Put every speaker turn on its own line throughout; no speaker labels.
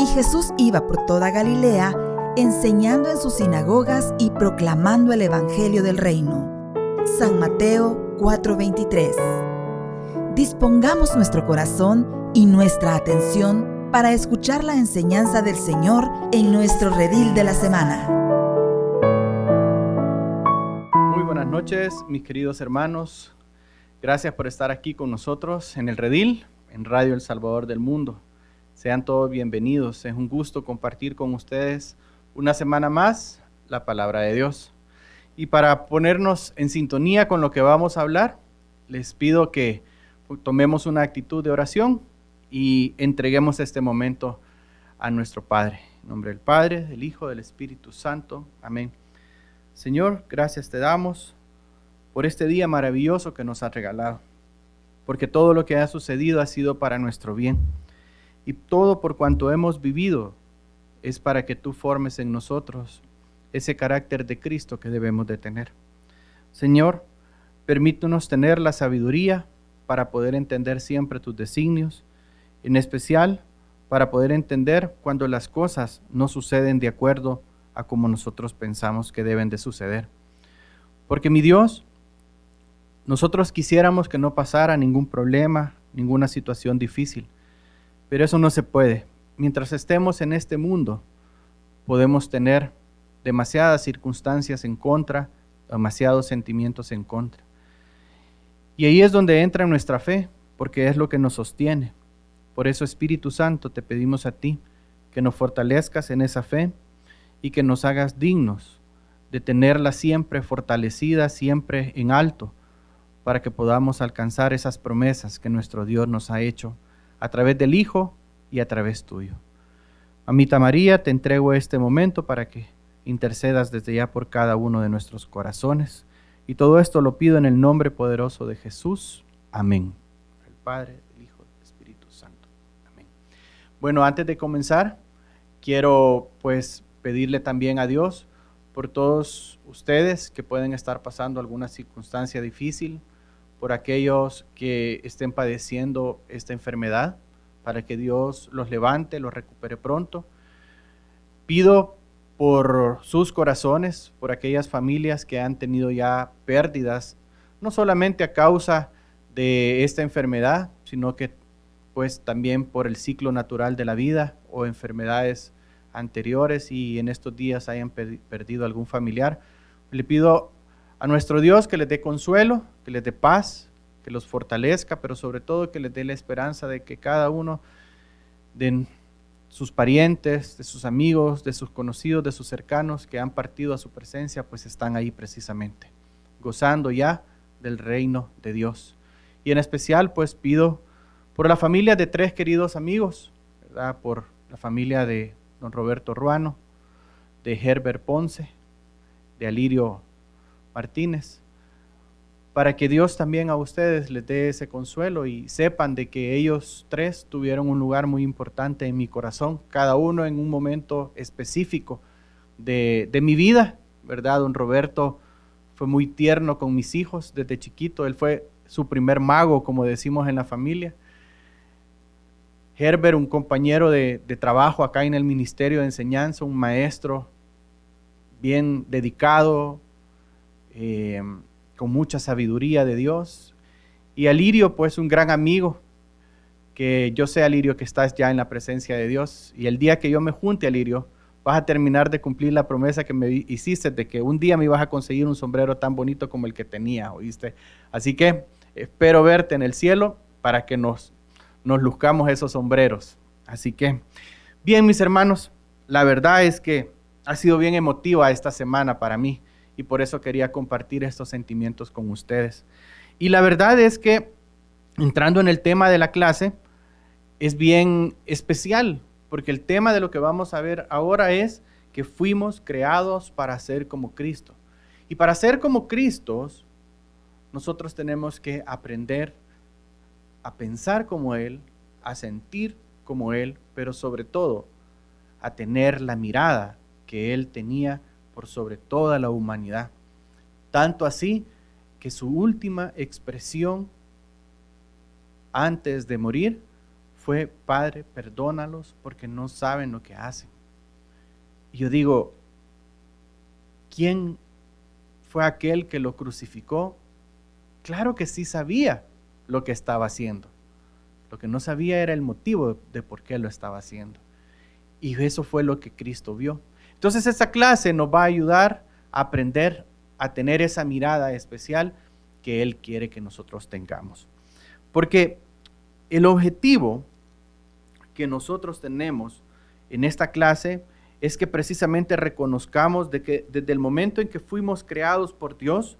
Y Jesús iba por toda Galilea, enseñando en sus sinagogas y proclamando el evangelio del reino. San Mateo 4:23. Dispongamos nuestro corazón y nuestra atención para escuchar la enseñanza del Señor en nuestro redil de la semana.
Muy buenas noches, mis queridos hermanos. Gracias por estar aquí con nosotros en el redil, en Radio El Salvador del Mundo. Sean todos bienvenidos. Es un gusto compartir con ustedes una semana más la palabra de Dios. Y para ponernos en sintonía con lo que vamos a hablar, les pido que tomemos una actitud de oración y entreguemos este momento a nuestro Padre. En nombre del Padre, del Hijo, del Espíritu Santo. Amén. Señor, gracias te damos por este día maravilloso que nos has regalado, porque todo lo que ha sucedido ha sido para nuestro bien, y todo por cuanto hemos vivido es para que tú formes en nosotros ese carácter de Cristo que debemos de tener. Señor, permítenos tener la sabiduría para poder entender siempre tus designios, en especial para poder entender cuando las cosas no suceden de acuerdo a como nosotros pensamos que deben de suceder. Porque mi Dios, nosotros quisiéramos que no pasara ningún problema, ninguna situación difícil, pero eso no se puede. Mientras estemos en este mundo, podemos tener demasiadas circunstancias en contra, demasiados sentimientos en contra. Y ahí es donde entra nuestra fe, porque es lo que nos sostiene. Por eso, Espíritu Santo, te pedimos a ti que nos fortalezcas en esa fe y que nos hagas dignos de tenerla siempre fortalecida, siempre en alto, para que podamos alcanzar esas promesas que nuestro Dios nos ha hecho a través del Hijo y a través tuyo. Mamita María, te entrego este momento para que intercedas desde ya por cada uno de nuestros corazones. Y todo esto lo pido en el nombre poderoso de Jesús. Amén. El Padre, el Hijo, el Espíritu Santo. Amén. Bueno, antes de comenzar, quiero pedirle también a Dios por todos ustedes que pueden estar pasando alguna circunstancia difícil, por aquellos que estén padeciendo esta enfermedad, para que Dios los levante, los recupere pronto. Pido por sus corazones, por aquellas familias que han tenido ya pérdidas, no solamente a causa de esta enfermedad, sino que también por el ciclo natural de la vida o enfermedades anteriores y en estos días hayan perdido algún familiar. Le pido a nuestro Dios que les dé consuelo, que les dé paz, que los fortalezca, pero sobre todo que les dé la esperanza de que cada uno de sus parientes, de sus amigos, de sus conocidos, de sus cercanos que han partido a su presencia, están ahí precisamente, gozando ya del reino de Dios. Y en especial pido por la familia de 3 queridos amigos, ¿verdad? Por la familia de don Roberto Ruano, de Herbert Ponce, de Alirio Martínez, para que Dios también a ustedes les dé ese consuelo y sepan de que ellos 3 tuvieron un lugar muy importante en mi corazón, cada uno en un momento específico de mi vida, ¿verdad? Don Roberto fue muy tierno con mis hijos desde chiquito, él fue su primer mago, como decimos en la familia. Herbert, un compañero de trabajo acá en el Ministerio de Enseñanza, un maestro bien dedicado, con mucha sabiduría de Dios. Y Alirio, un gran amigo, que yo sé, Alirio, que estás ya en la presencia de Dios. Y el día que yo me junte, Alirio, vas a terminar de cumplir la promesa que me hiciste de que un día me ibas a conseguir un sombrero tan bonito como el que tenía, ¿oíste? Así que espero verte en el cielo para que nos luzcamos esos sombreros. Así que, bien, mis hermanos, la verdad es que ha sido bien emotiva esta semana para mí y por eso quería compartir estos sentimientos con ustedes. Y la verdad es que, entrando en el tema de la clase, es bien especial, porque el tema de lo que vamos a ver ahora es que fuimos creados para ser como Cristo. Y para ser como Cristo, nosotros tenemos que aprender a pensar como Él, a sentir como Él, pero sobre todo a tener la mirada que Él tenía por sobre toda la humanidad. Tanto así que su última expresión antes de morir fue: Padre, perdónalos porque no saben lo que hacen. Y yo digo, ¿quién fue aquel que lo crucificó? Claro que sí sabía lo que estaba haciendo. Lo que no sabía era el motivo de por qué lo estaba haciendo. Y eso fue lo que Cristo vio. Entonces esta clase nos va a ayudar a aprender a tener esa mirada especial que Él quiere que nosotros tengamos. Porque el objetivo que nosotros tenemos en esta clase es que precisamente reconozcamos de que desde el momento en que fuimos creados por Dios,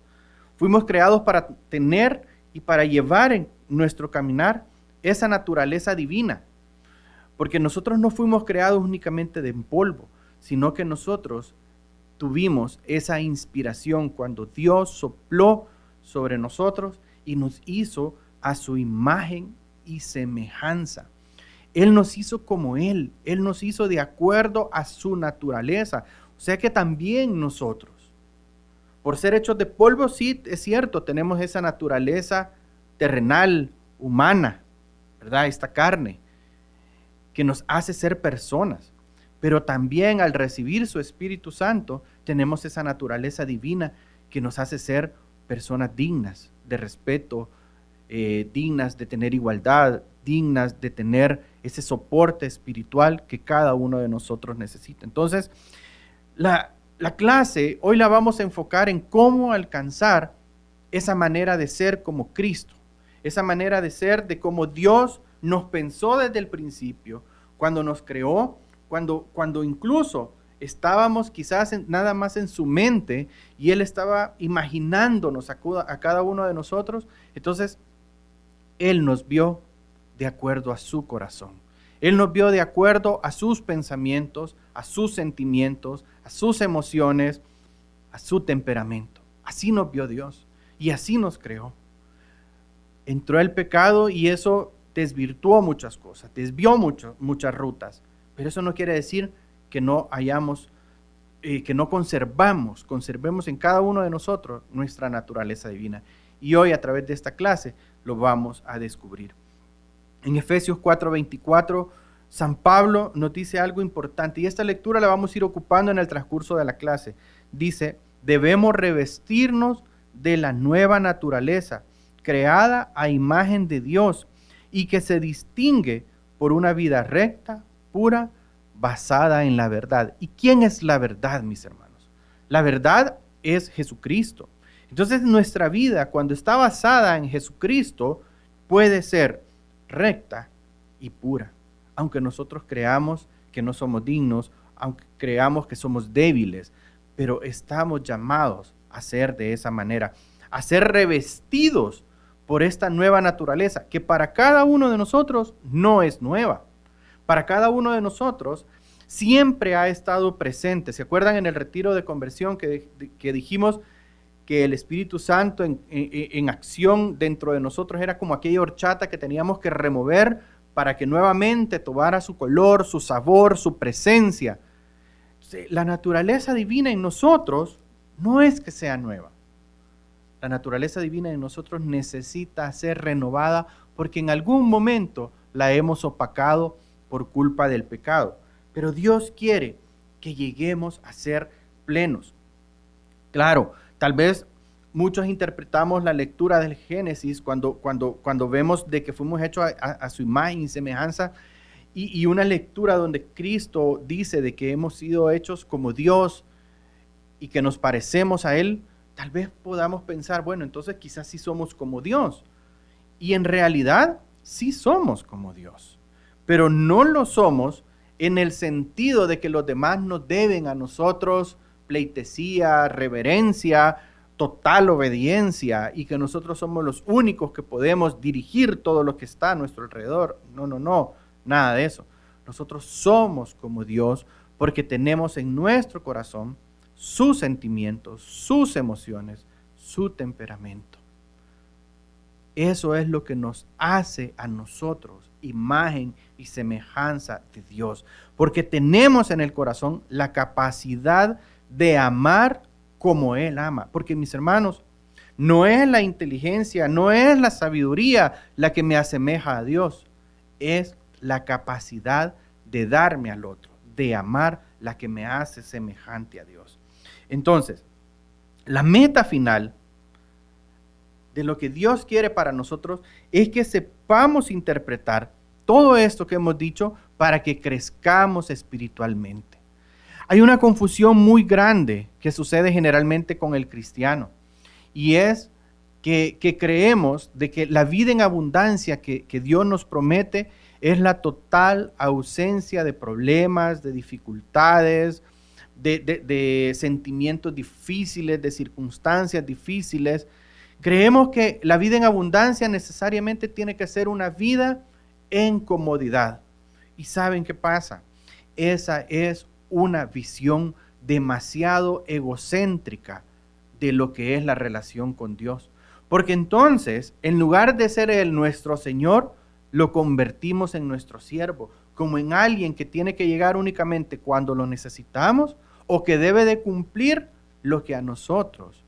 fuimos creados para tener y para llevar en nuestro caminar esa naturaleza divina. Porque nosotros no fuimos creados únicamente de polvo, sino que nosotros tuvimos esa inspiración cuando Dios sopló sobre nosotros y nos hizo a su imagen y semejanza. Él nos hizo como Él nos hizo de acuerdo a su naturaleza. O sea que también nosotros, por ser hechos de polvo, sí, es cierto, tenemos esa naturaleza terrenal, humana, ¿verdad? Esta carne que nos hace ser personas. Pero también al recibir su Espíritu Santo, tenemos esa naturaleza divina que nos hace ser personas dignas de respeto, dignas de tener igualdad, dignas de tener ese soporte espiritual que cada uno de nosotros necesita. Entonces, la clase hoy la vamos a enfocar en cómo alcanzar esa manera de ser como Cristo, esa manera de ser de como Dios nos pensó desde el principio, cuando nos creó, cuando incluso estábamos quizás nada más en su mente y Él estaba imaginándonos a cada uno de nosotros. Entonces, Él nos vio de acuerdo a su corazón. Él nos vio de acuerdo a sus pensamientos, a sus sentimientos, a sus emociones, a su temperamento. Así nos vio Dios y así nos creó. Entró el pecado y eso desvirtuó muchas cosas, desvió muchas rutas, pero eso no quiere decir que no conservemos en cada uno de nosotros nuestra naturaleza divina. Y hoy a través de esta clase lo vamos a descubrir. En Efesios 4:24, San Pablo nos dice algo importante y esta lectura la vamos a ir ocupando en el transcurso de la clase. Dice: debemos revestirnos de la nueva naturaleza, creada a imagen de Dios y que se distingue por una vida recta, pura, basada en la verdad. ¿Y quién es la verdad, mis hermanos? La verdad es Jesucristo. Entonces nuestra vida, cuando está basada en Jesucristo, puede ser recta y pura, aunque nosotros creamos que no somos dignos, aunque creamos que somos débiles, pero estamos llamados a ser de esa manera, a ser revestidos por esta nueva naturaleza, que para cada uno de nosotros no es nueva. Para cada uno de nosotros siempre ha estado presente. ¿Se acuerdan en el retiro de conversión que dijimos que el Espíritu Santo en acción dentro de nosotros era como aquella horchata que teníamos que remover para que nuevamente tomara su color, su sabor, su presencia? La naturaleza divina en nosotros no es que sea nueva. La naturaleza divina en nosotros necesita ser renovada porque en algún momento la hemos opacado por culpa del pecado. Pero Dios quiere que lleguemos a ser plenos. Claro, tal vez muchos interpretamos la lectura del Génesis cuando vemos de que fuimos hechos a su imagen y semejanza y una lectura donde Cristo dice de que hemos sido hechos como Dios y que nos parecemos a Él. Tal vez podamos pensar, bueno, entonces quizás sí somos como Dios. Y en realidad sí somos como Dios, pero no lo somos en el sentido de que los demás nos deben a nosotros pleitesía, reverencia, total obediencia y que nosotros somos los únicos que podemos dirigir todo lo que está a nuestro alrededor. No, nada de eso. Nosotros somos como Dios porque tenemos en nuestro corazón sus sentimientos, sus emociones, su temperamento. Eso es lo que nos hace a nosotros imagen y semejanza de Dios, porque tenemos en el corazón la capacidad de amar como Él ama. Porque, mis hermanos, no es la inteligencia, no es la sabiduría la que me asemeja a Dios, es la capacidad de darme al otro, de amar, la que me hace semejante a Dios. Entonces, la meta final de lo que Dios quiere para nosotros es que sepamos interpretar todo esto que hemos dicho para que crezcamos espiritualmente. Hay una confusión muy grande que sucede generalmente con el cristiano, y es que creemos de que la vida en abundancia que Dios nos promete es la total ausencia de problemas, de dificultades, de sentimientos difíciles, de circunstancias difíciles. Creemos que la vida en abundancia necesariamente tiene que ser una vida en comodidad. ¿Y saben qué pasa? Esa es una visión demasiado egocéntrica de lo que es la relación con Dios. Porque entonces, en lugar de ser Él nuestro Señor, lo convertimos en nuestro siervo, como en alguien que tiene que llegar únicamente cuando lo necesitamos o que debe de cumplir lo que a nosotros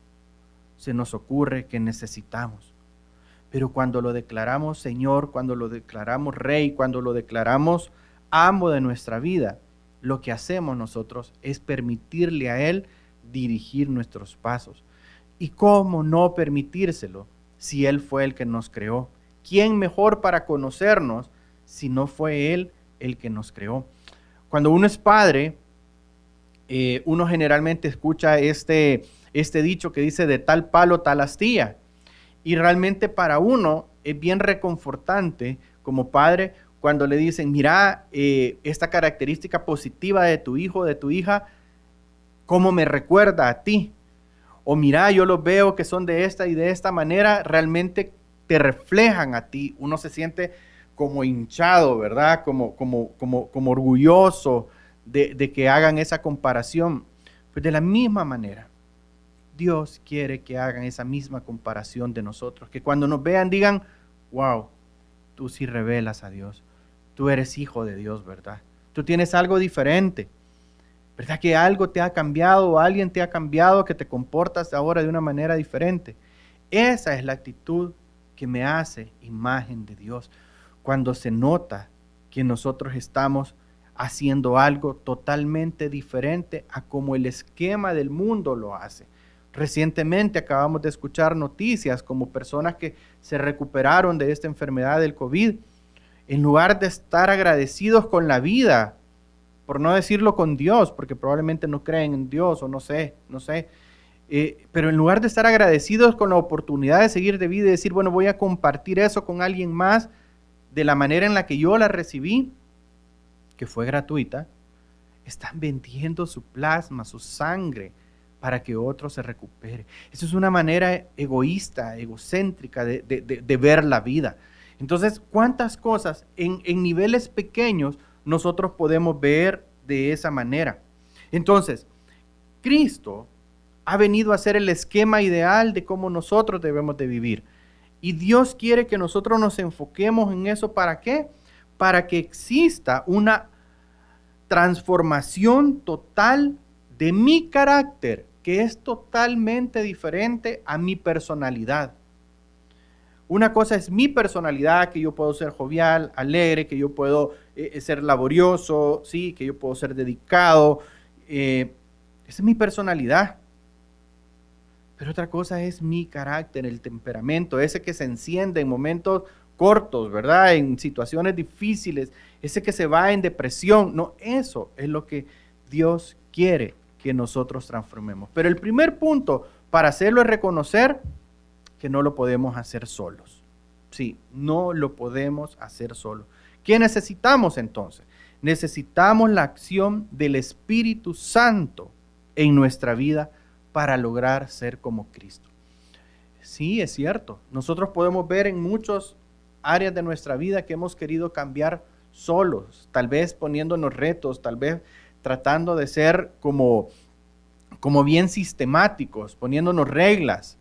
se nos ocurre que necesitamos. Pero cuando lo declaramos Señor, cuando lo declaramos Rey, cuando lo declaramos amo de nuestra vida, lo que hacemos nosotros es permitirle a Él dirigir nuestros pasos. ¿Y cómo no permitírselo si Él fue el que nos creó? ¿Quién mejor para conocernos si no fue Él el que nos creó? Cuando uno es padre, uno generalmente escucha este dicho que dice de tal palo tal astilla. Y realmente para uno es bien reconfortante como padre cuando le dicen, mira, esta característica positiva de tu hijo, de tu hija, ¿cómo me recuerda a ti? O mira, yo los veo que son de esta y de esta manera, realmente te reflejan a ti. Uno se siente como hinchado, ¿verdad? Como orgulloso de que hagan esa comparación. Pues de la misma manera, Dios quiere que hagan esa misma comparación de nosotros. Que cuando nos vean digan, wow, tú sí revelas a Dios. Tú eres hijo de Dios, ¿verdad? Tú tienes algo diferente. ¿Verdad que algo te ha cambiado o alguien te ha cambiado, que te comportas ahora de una manera diferente? Esa es la actitud que me hace imagen de Dios. Cuando se nota que nosotros estamos haciendo algo totalmente diferente a como el esquema del mundo lo hace. Recientemente acabamos de escuchar noticias como personas que se recuperaron de esta enfermedad del COVID. En lugar de estar agradecidos con la vida, por no decirlo con Dios, porque probablemente no creen en Dios o no sé, pero en lugar de estar agradecidos con la oportunidad de seguir de vida y decir, bueno, voy a compartir eso con alguien más de la manera en la que yo la recibí, que fue gratuita, están vendiendo su plasma, su sangre, para que otro se recupere. Eso es una manera egoísta, egocéntrica de ver la vida. Entonces, ¿cuántas cosas en niveles pequeños nosotros podemos ver de esa manera? Entonces, Cristo ha venido a ser el esquema ideal de cómo nosotros debemos de vivir. Y Dios quiere que nosotros nos enfoquemos en eso. ¿Para qué? Para que exista una transformación total de mi carácter, que es totalmente diferente a mi personalidad. Una cosa es mi personalidad, que yo puedo ser jovial, alegre, que yo puedo ser laborioso, ¿sí? Que yo puedo ser dedicado. Esa es mi personalidad. Pero otra cosa es mi carácter, el temperamento, ese que se enciende en momentos cortos, ¿verdad? En situaciones difíciles, ese que se va en depresión. No, eso es lo que Dios quiere que nosotros transformemos. Pero el primer punto para hacerlo es reconocer que no lo podemos hacer solos. Sí, no lo podemos hacer solos. ¿Qué necesitamos entonces? Necesitamos la acción del Espíritu Santo en nuestra vida para lograr ser como Cristo. Sí, es cierto. Nosotros podemos ver en muchas áreas de nuestra vida que hemos querido cambiar solos, tal vez poniéndonos retos, tal vez tratando de ser como bien sistemáticos, poniéndonos reglas.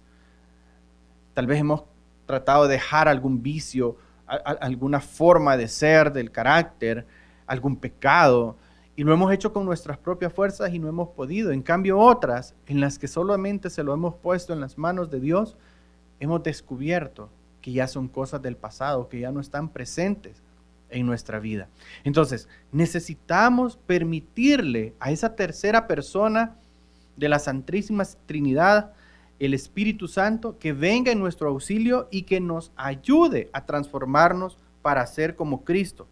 Tal vez hemos tratado de dejar algún vicio, alguna forma de ser, del carácter, algún pecado, y lo hemos hecho con nuestras propias fuerzas y no hemos podido. En cambio, otras, en las que solamente se lo hemos puesto en las manos de Dios, hemos descubierto que ya son cosas del pasado, que ya no están presentes en nuestra vida. Entonces, necesitamos permitirle a esa tercera persona de la Santísima Trinidad, el Espíritu Santo, que venga en nuestro auxilio y que nos ayude a transformarnos para ser como Cristo.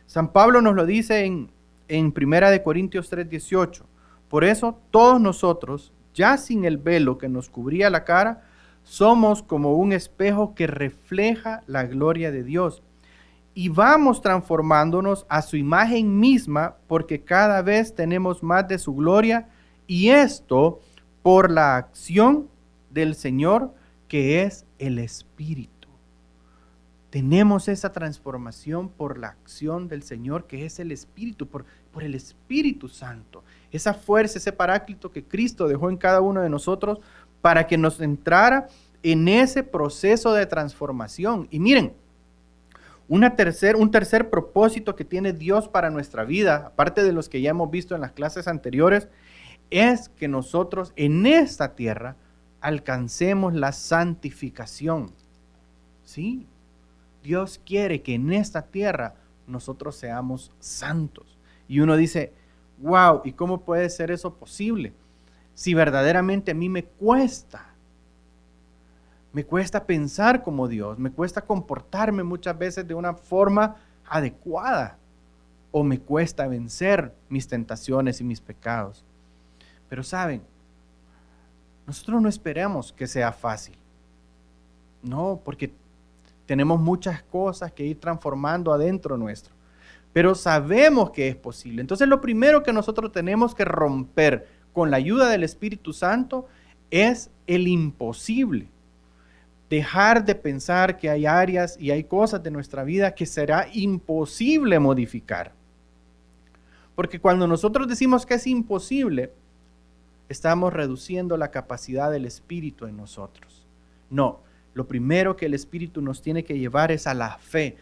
San Pablo nos lo dice en 1 Corintios 3:18. Por eso todos nosotros, ya sin el velo que nos cubría la cara, somos como un espejo que refleja la gloria de Dios. Y vamos transformándonos a su imagen misma, porque cada vez tenemos más de su gloria, y esto por la acción del Señor, que es el Espíritu. Tenemos esa transformación por la acción del Señor, que es el Espíritu, por el Espíritu Santo. Esa fuerza, ese paráclito que Cristo dejó en cada uno de nosotros para que nos entrara en ese proceso de transformación. Y miren, un tercer propósito que tiene Dios para nuestra vida, aparte de los que ya hemos visto en las clases anteriores, es que nosotros en esta tierra alcancemos la santificación. ¿Sí? Dios quiere que en esta tierra nosotros seamos santos. Y uno dice, wow, ¿y cómo puede ser eso posible? Si verdaderamente a mí me cuesta pensar como Dios, me cuesta comportarme muchas veces de una forma adecuada, o me cuesta vencer mis tentaciones y mis pecados. Pero saben, nosotros no esperamos que sea fácil. No, porque tenemos muchas cosas que ir transformando adentro nuestro. Pero sabemos que es posible. Entonces lo primero que nosotros tenemos que romper con la ayuda del Espíritu Santo es el imposible. Dejar de pensar que hay áreas y hay cosas de nuestra vida que será imposible modificar. Porque cuando nosotros decimos que es imposible, estamos reduciendo la capacidad del Espíritu en nosotros. No, lo primero que el Espíritu nos tiene que llevar es a la fe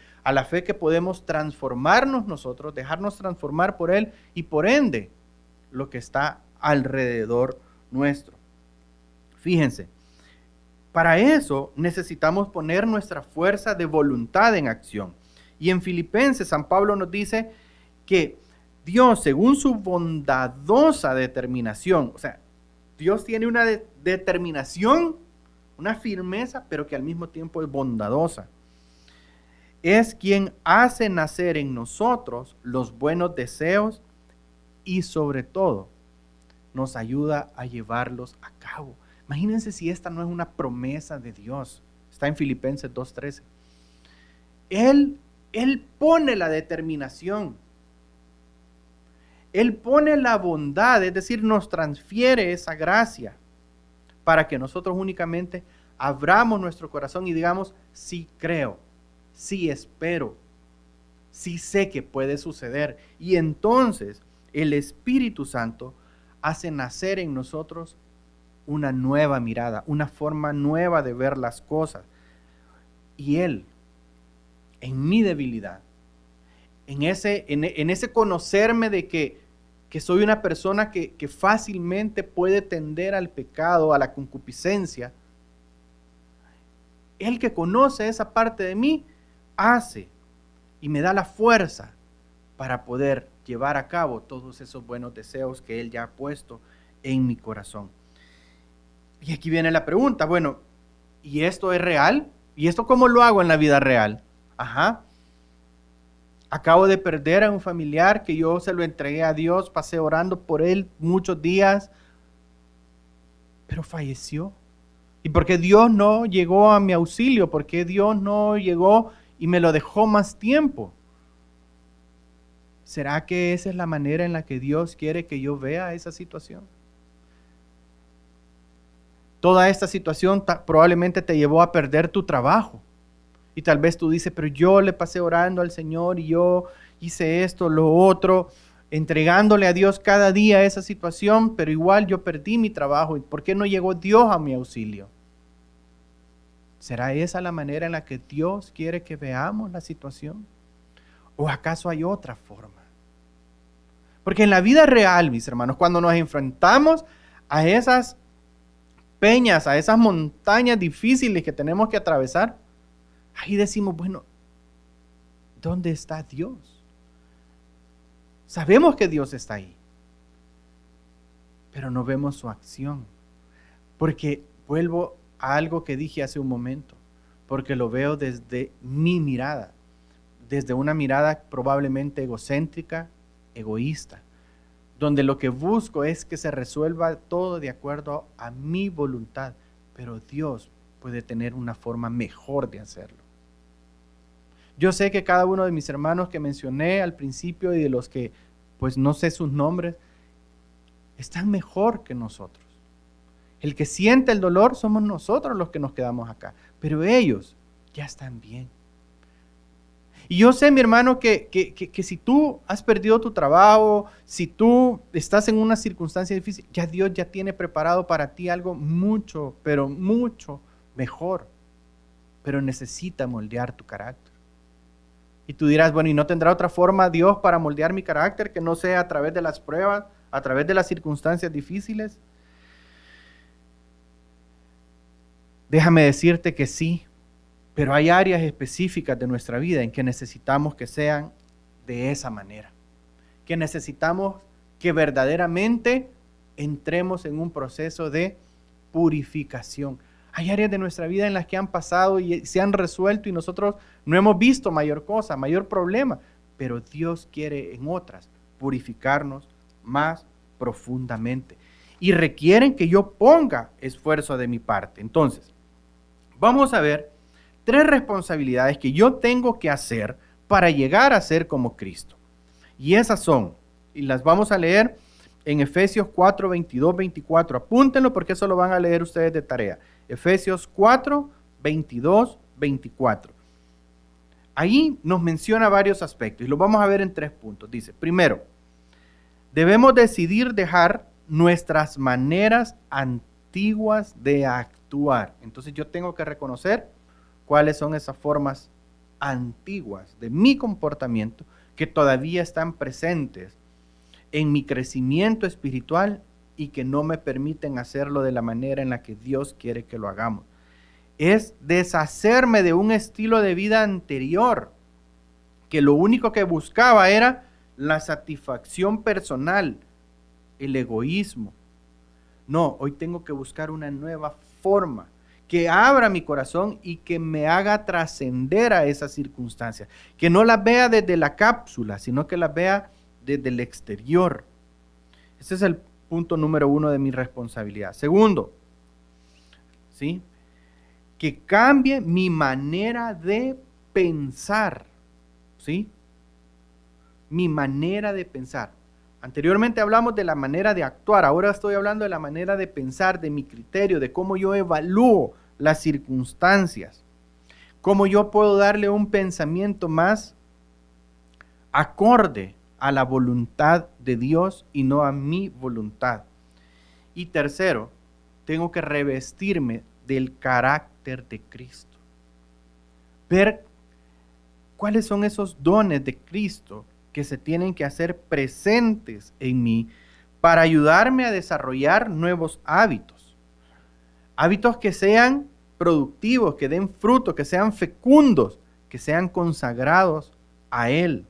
que podemos transformarnos nosotros, dejarnos transformar por Él y por ende lo que está alrededor nuestro. Fíjense, para eso necesitamos poner nuestra fuerza de voluntad en acción. Y en Filipenses, San Pablo nos dice que Dios, según su bondadosa determinación, o sea, Dios tiene una determinación, una firmeza, pero que al mismo tiempo es bondadosa. Es quien hace nacer en nosotros los buenos deseos y sobre todo nos ayuda a llevarlos a cabo. Imagínense si esta no es una promesa de Dios. Está en Filipenses 2:13. Él pone la determinación. Él pone la bondad, es decir, nos transfiere esa gracia para que nosotros únicamente abramos nuestro corazón y digamos, sí creo, sí espero, sí sé que puede suceder. Y entonces el Espíritu Santo hace nacer en nosotros una nueva mirada, una forma nueva de ver las cosas. Y Él, en mi debilidad, en ese conocerme de que soy una persona que fácilmente puede tender al pecado, a la concupiscencia, Él que conoce esa parte de mí, hace y me da la fuerza para poder llevar a cabo todos esos buenos deseos que Él ya ha puesto en mi corazón. Y aquí viene la pregunta, bueno, ¿y esto es real? ¿Y esto cómo lo hago en la vida real? Acabo de perder a un familiar que yo se lo entregué a Dios, pasé orando por él muchos días, pero falleció. ¿Y por qué Dios no llegó a mi auxilio? ¿Por qué Dios no llegó y me lo dejó más tiempo? ¿Será que esa es la manera en la que Dios quiere que yo vea esa situación? Toda esta situación probablemente te llevó a perder tu trabajo. Y tal vez tú dices, pero yo le pasé orando al Señor y yo hice esto, lo otro, entregándole a Dios cada día esa situación, pero igual yo perdí mi trabajo. ¿Y por qué no llegó Dios a mi auxilio? ¿Será esa la manera en la que Dios quiere que veamos la situación? ¿O acaso hay otra forma? Porque en la vida real, mis hermanos, cuando nos enfrentamos a esas peñas, a esas montañas difíciles que tenemos que atravesar, ahí decimos, bueno, ¿dónde está Dios? Sabemos que Dios está ahí, pero no vemos su acción. Porque vuelvo a algo que dije hace un momento, porque lo veo desde mi mirada, desde una mirada probablemente egocéntrica, egoísta, donde lo que busco es que se resuelva todo de acuerdo a mi voluntad, pero Dios puede tener una forma mejor de hacerlo. Yo sé que cada uno de mis hermanos que mencioné al principio y de los que pues no sé sus nombres, están mejor que nosotros. El que siente el dolor somos nosotros los que nos quedamos acá, pero ellos ya están bien. Y yo sé, mi hermano, que si tú has perdido tu trabajo, si tú estás en una circunstancia difícil, ya Dios ya tiene preparado para ti algo mucho, pero mucho mejor. Pero necesita moldear tu carácter. Y tú dirás, bueno, ¿y no tendrá otra forma Dios para moldear mi carácter que no sea a través de las pruebas, a través de las circunstancias difíciles? Déjame decirte que sí, pero hay áreas específicas de nuestra vida en que necesitamos que sean de esa manera, que necesitamos que verdaderamente entremos en un proceso de purificación. Hay áreas de nuestra vida en las que han pasado y se han resuelto y nosotros no hemos visto mayor cosa, mayor problema, pero Dios quiere en otras purificarnos más profundamente y requieren que yo ponga esfuerzo de mi parte. Entonces, vamos a ver 3 responsabilidades que yo tengo que hacer para llegar a ser como Cristo. Y esas son, y las vamos a leer en Efesios 4, 22, 24. Apúntenlo porque eso lo van a leer ustedes de tarea. Efesios 4, 22, 24. Ahí nos menciona varios aspectos y los vamos a ver en 3 puntos. Dice, primero, debemos decidir dejar nuestras maneras antiguas de actuar. Entonces yo tengo que reconocer cuáles son esas formas antiguas de mi comportamiento que todavía están presentes en mi crecimiento espiritual y que no me permiten hacerlo de la manera en la que Dios quiere que lo hagamos. Es deshacerme de un estilo de vida anterior que lo único que buscaba era la satisfacción personal, el egoísmo. No, hoy tengo que buscar una nueva forma que abra mi corazón y que me haga trascender a esas circunstancias, que no las vea desde la cápsula, sino que las vea desde el exterior. Ese es el punto número 1 de mi responsabilidad. Segundo, ¿sí?, que cambie mi manera de pensar, ¿sí? Mi manera de pensar. Anteriormente hablamos de la manera de actuar, ahora estoy hablando de la manera de pensar, de mi criterio, de cómo yo evalúo las circunstancias, cómo yo puedo darle un pensamiento más acorde a la voluntad de Dios y no a mi voluntad. Y tercero, tengo que revestirme del carácter de Cristo. Ver cuáles son esos dones de Cristo que se tienen que hacer presentes en mí para ayudarme a desarrollar nuevos hábitos. Hábitos que sean productivos, que den fruto, que sean fecundos, que sean consagrados a Él.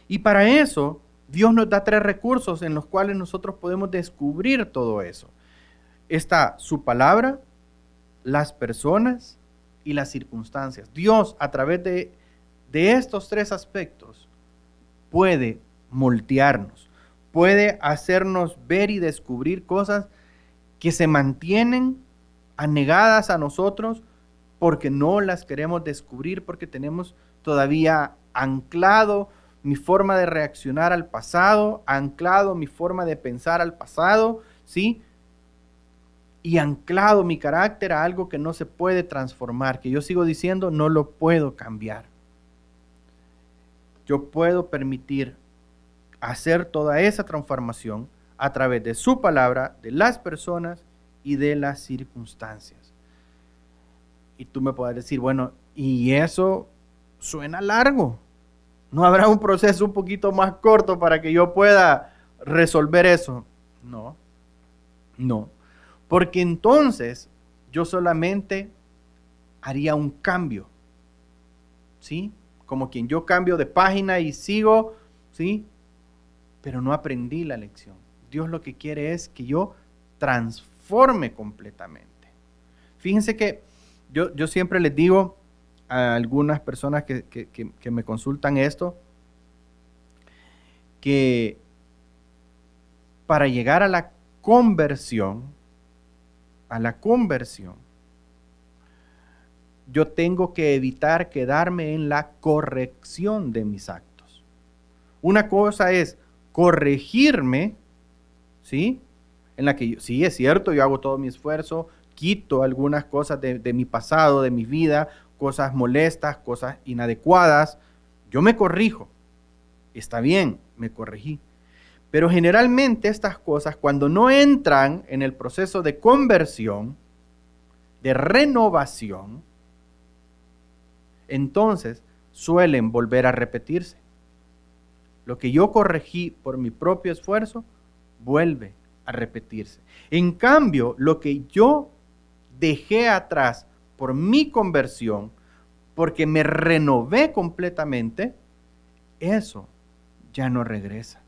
Y para eso, Dios nos da 3 recursos en los cuales nosotros podemos descubrir todo eso. Está su palabra, las personas y las circunstancias. Dios, a través de estos 3 aspectos, puede moldearnos, puede hacernos ver y descubrir cosas que se mantienen anegadas a nosotros porque no las queremos descubrir, porque tenemos todavía anclado mi forma de reaccionar al pasado, anclado mi forma de pensar al pasado, ¿sí?, y anclado mi carácter a algo que no se puede transformar, que yo sigo diciendo no lo puedo cambiar. Yo puedo permitir hacer toda esa transformación a través de su palabra, de las personas y de las circunstancias. Y tú me puedes decir, bueno, y eso suena largo. ¿No habrá un proceso un poquito más corto para que yo pueda resolver eso? No. Porque entonces yo solamente haría un cambio, ¿sí? como quien yo cambio de página y sigo, ¿sí? Pero no aprendí la lección. Dios lo que quiere es que yo transforme completamente. Fíjense que yo siempre les digo a algunas personas que me consultan esto, que para llegar a la conversión, yo tengo que evitar quedarme en la corrección de mis actos. Una cosa es corregirme, ¿sí? En la que sí, es cierto, yo hago todo mi esfuerzo, quito algunas cosas de mi pasado, de mi vida, cosas molestas, cosas inadecuadas. Yo me corrijo. Está bien, me corregí. Pero generalmente estas cosas, cuando no entran en el proceso de conversión, de renovación, entonces suelen volver a repetirse. Lo que yo corregí por mi propio esfuerzo, vuelve a repetirse. En cambio, lo que yo dejé atrás por mi conversión, porque me renové completamente, eso ya no regresa.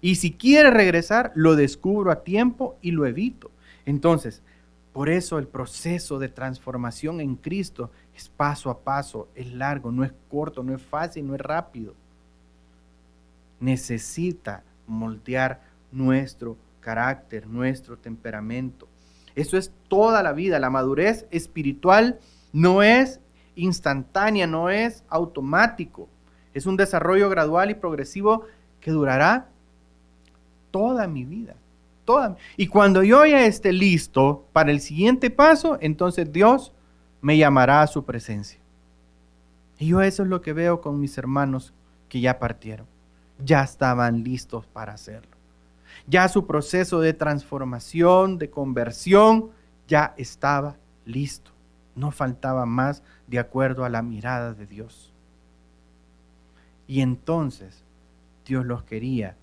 Y si quiere regresar, lo descubro a tiempo y lo evito. Entonces, por eso el proceso de transformación en Cristo es paso a paso, es largo, no es corto, no es fácil, no es rápido. Necesita moldear nuestro carácter, nuestro temperamento. Eso es toda la vida. La madurez espiritual no es instantánea, no es automático. Es un desarrollo gradual y progresivo que durará toda mi vida. Y cuando yo ya esté listo para el siguiente paso, entonces Dios me llamará a su presencia. Y yo eso es lo que veo con mis hermanos que ya partieron. Ya estaban listos para hacerlo. Ya su proceso de transformación, de conversión, ya estaba listo. No faltaba más de acuerdo a la mirada de Dios. Y entonces Dios los quería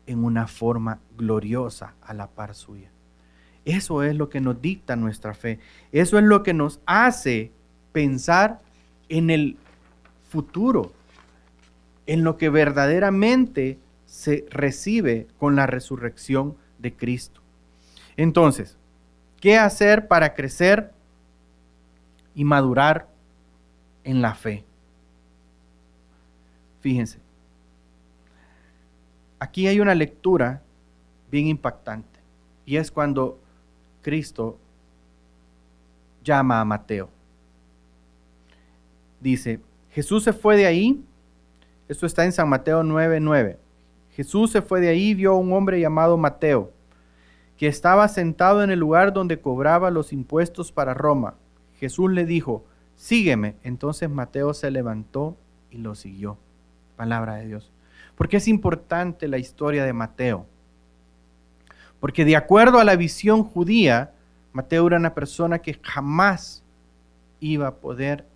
en una forma gloriosa a la par suya. Eso es lo que nos dicta nuestra fe. Eso es lo que nos hace pensar en el futuro, en lo que verdaderamente se recibe con la resurrección de Cristo. Entonces, ¿qué hacer para crecer y madurar en la fe? Fíjense, aquí hay una lectura bien impactante y es cuando Cristo llama a Mateo. Dice, Jesús se fue de ahí, esto está en San Mateo 9:9. Jesús se fue de ahí y vio a un hombre llamado Mateo, que estaba sentado en el lugar donde cobraba los impuestos para Roma. Jesús le dijo, sígueme. Entonces Mateo se levantó y lo siguió. Palabra de Dios. ¿Por qué es importante la historia de Mateo? Porque de acuerdo a la visión judía, Mateo era una persona que jamás iba a poder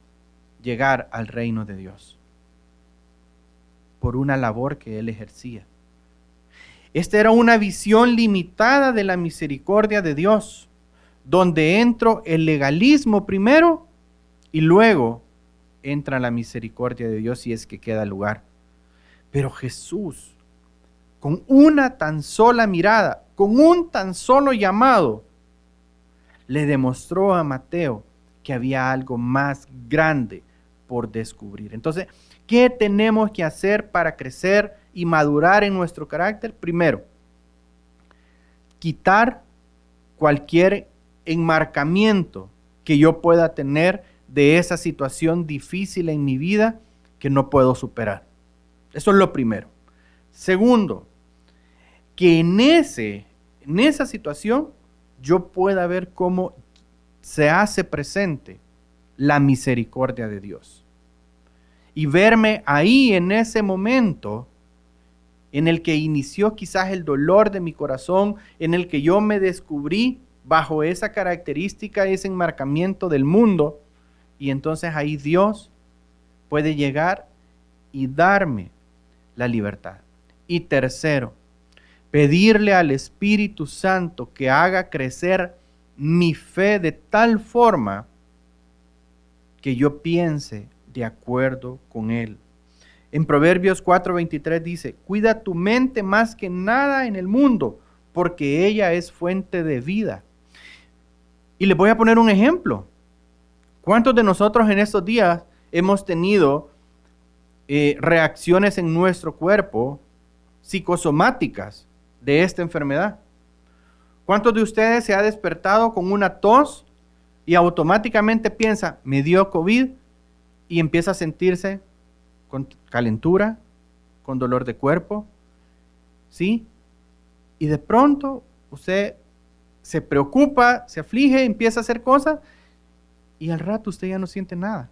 llegar al reino de Dios por una labor que él ejercía. Esta era una visión limitada de la misericordia de Dios, donde entró el legalismo primero y luego entra la misericordia de Dios si es que queda lugar. Pero Jesús, con una tan sola mirada, con un tan solo llamado, le demostró a Mateo que había algo más grande por descubrir. Entonces, ¿qué tenemos que hacer para crecer y madurar en nuestro carácter? Primero, quitar cualquier enmarcamiento que yo pueda tener de esa situación difícil en mi vida que no puedo superar. Eso es lo primero. Segundo, que en esa situación yo pueda ver cómo se hace presente la misericordia de Dios. Y verme ahí en ese momento en el que inició quizás el dolor de mi corazón, en el que yo me descubrí bajo esa característica, ese enmarcamiento del mundo, y entonces ahí Dios puede llegar y darme la libertad. Y tercero, pedirle al Espíritu Santo que haga crecer mi fe de tal forma que yo piense de acuerdo con Él. En Proverbios 4:23 dice, cuida tu mente más que nada en el mundo, porque ella es fuente de vida. Y les voy a poner un ejemplo. ¿Cuántos de nosotros en estos días hemos tenido reacciones en nuestro cuerpo psicosomáticas de esta enfermedad? ¿Cuántos de ustedes se ha despertado con una tos y automáticamente piensa, me dio COVID, y empieza a sentirse con calentura, con dolor de cuerpo? ¿Sí? Y de pronto usted se preocupa, se aflige, empieza a hacer cosas y al rato usted ya no siente nada.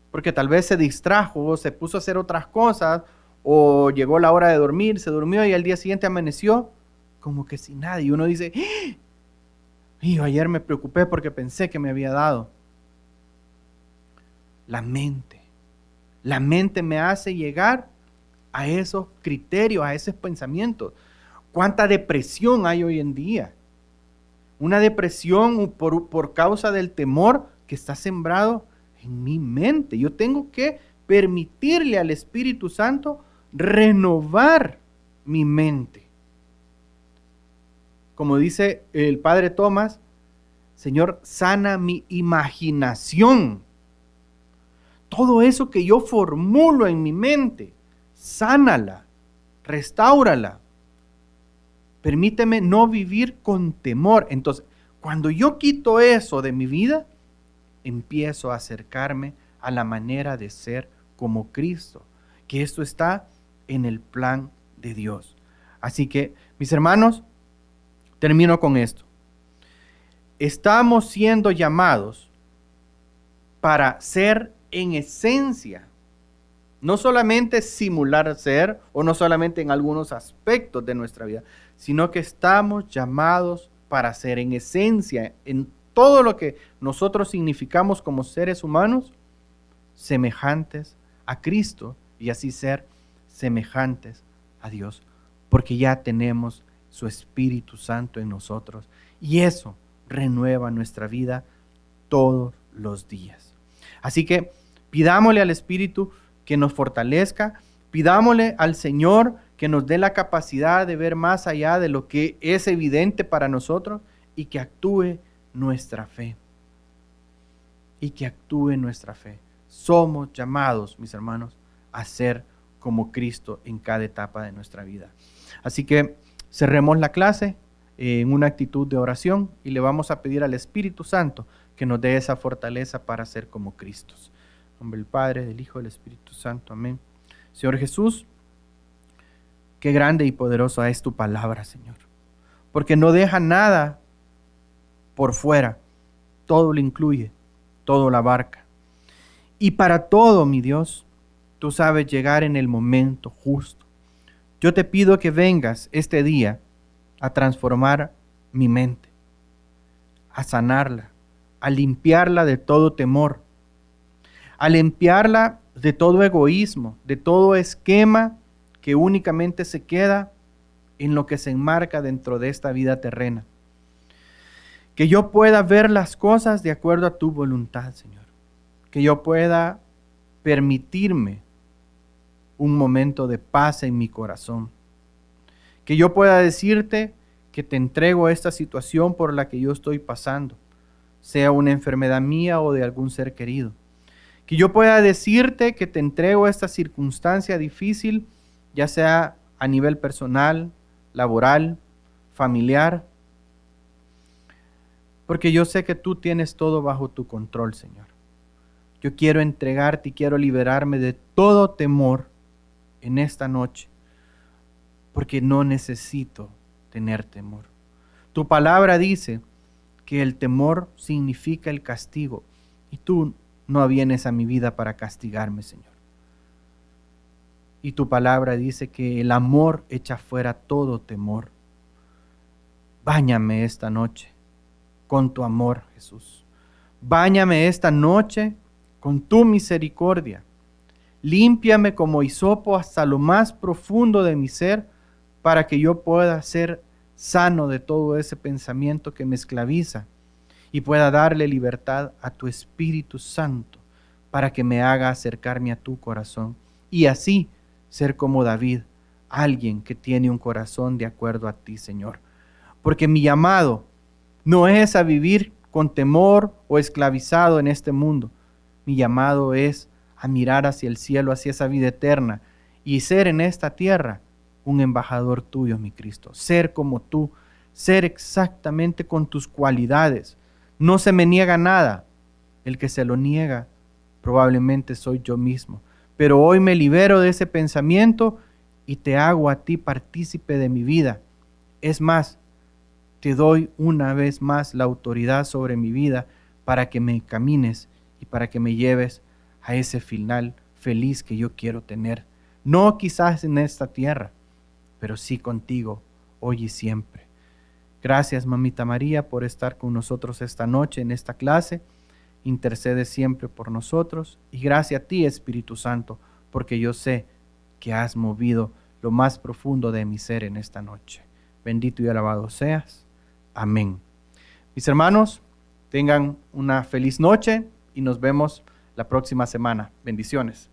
Porque tal vez se distrajo, se puso a hacer otras cosas o llegó la hora de dormir, se durmió y al día siguiente amaneció como que sin nada. Y uno dice, y yo ayer me preocupé porque pensé que me había dado. La mente me hace llegar a esos criterios, a esos pensamientos. ¿Cuánta depresión hay hoy en día? Una depresión por causa del temor que está sembrado en mi mente. Yo tengo que permitirle al Espíritu Santo renovar mi mente. Como dice el Padre Tomás, Señor, sana mi imaginación. Todo eso que yo formulo en mi mente, sánala, restáurala. Permíteme no vivir con temor. Entonces, cuando yo quito eso de mi vida, empiezo a acercarme a la manera de ser como Cristo, que esto está en el plan de Dios. Así que, mis hermanos, termino con esto. Estamos siendo llamados para ser en esencia, no solamente simular ser o no solamente en algunos aspectos de nuestra vida, sino que estamos llamados para ser en esencia, en todo lo que nosotros significamos como seres humanos, semejantes a Cristo y así ser semejantes a Dios, porque ya tenemos su Espíritu Santo en nosotros y eso renueva nuestra vida todos los días. Así que pidámosle al Espíritu que nos fortalezca, pidámosle al Señor que nos dé la capacidad de ver más allá de lo que es evidente para nosotros y que actúe nuestra fe. Y que actúe nuestra fe. Somos llamados, mis hermanos, a ser como Cristo en cada etapa de nuestra vida. Así que cerremos la clase en una actitud de oración y le vamos a pedir al Espíritu Santo que nos dé esa fortaleza para ser como Cristo. En nombre del Padre, del Hijo y del Espíritu Santo. Amén. Señor Jesús, qué grande y poderosa es tu palabra, Señor. Porque no deja nada por fuera. Todo lo incluye, todo lo abarca. Y para todo, mi Dios, tú sabes llegar en el momento justo. Yo te pido que vengas este día a transformar mi mente, a sanarla, a limpiarla de todo temor, a limpiarla de todo egoísmo, de todo esquema que únicamente se queda en lo que se enmarca dentro de esta vida terrena. Que yo pueda ver las cosas de acuerdo a tu voluntad, Señor. Que yo pueda permitirme un momento de paz en mi corazón. Que yo pueda decirte que te entrego esta situación por la que yo estoy pasando, sea una enfermedad mía o de algún ser querido. Que yo pueda decirte que te entrego esta circunstancia difícil, ya sea a nivel personal, laboral, familiar, porque yo sé que tú tienes todo bajo tu control, Señor. Yo quiero entregarte y quiero liberarme de todo temor en esta noche, porque no necesito tener temor. Tu palabra dice que el temor significa el castigo y tú no vienes a mi vida para castigarme, Señor. Y tu palabra dice que el amor echa fuera todo temor. Báñame esta noche con tu amor, Jesús. Báñame esta noche con tu misericordia. Límpiame como hisopo hasta lo más profundo de mi ser para que yo pueda ser sano de todo ese pensamiento que me esclaviza y pueda darle libertad a tu Espíritu Santo para que me haga acercarme a tu corazón y así ser como David, alguien que tiene un corazón de acuerdo a ti, Señor. Porque mi llamado no es a vivir con temor o esclavizado en este mundo. Mi llamado es a mirar hacia el cielo, hacia esa vida eterna y ser en esta tierra un embajador tuyo, mi Cristo. Ser como tú, ser exactamente con tus cualidades. No se me niega nada. El que se lo niega probablemente soy yo mismo. Pero hoy me libero de ese pensamiento y te hago a ti partícipe de mi vida. Es más, te doy una vez más la autoridad sobre mi vida para que me encamines y para que me lleves a ese final feliz que yo quiero tener. No quizás en esta tierra, pero sí contigo hoy y siempre. Gracias, Mamita María, por estar con nosotros esta noche en esta clase. Intercede siempre por nosotros. Y gracias a ti, Espíritu Santo, porque yo sé que has movido lo más profundo de mi ser en esta noche. Bendito y alabado seas. Amén. Mis hermanos, tengan una feliz noche y nos vemos la próxima semana. Bendiciones.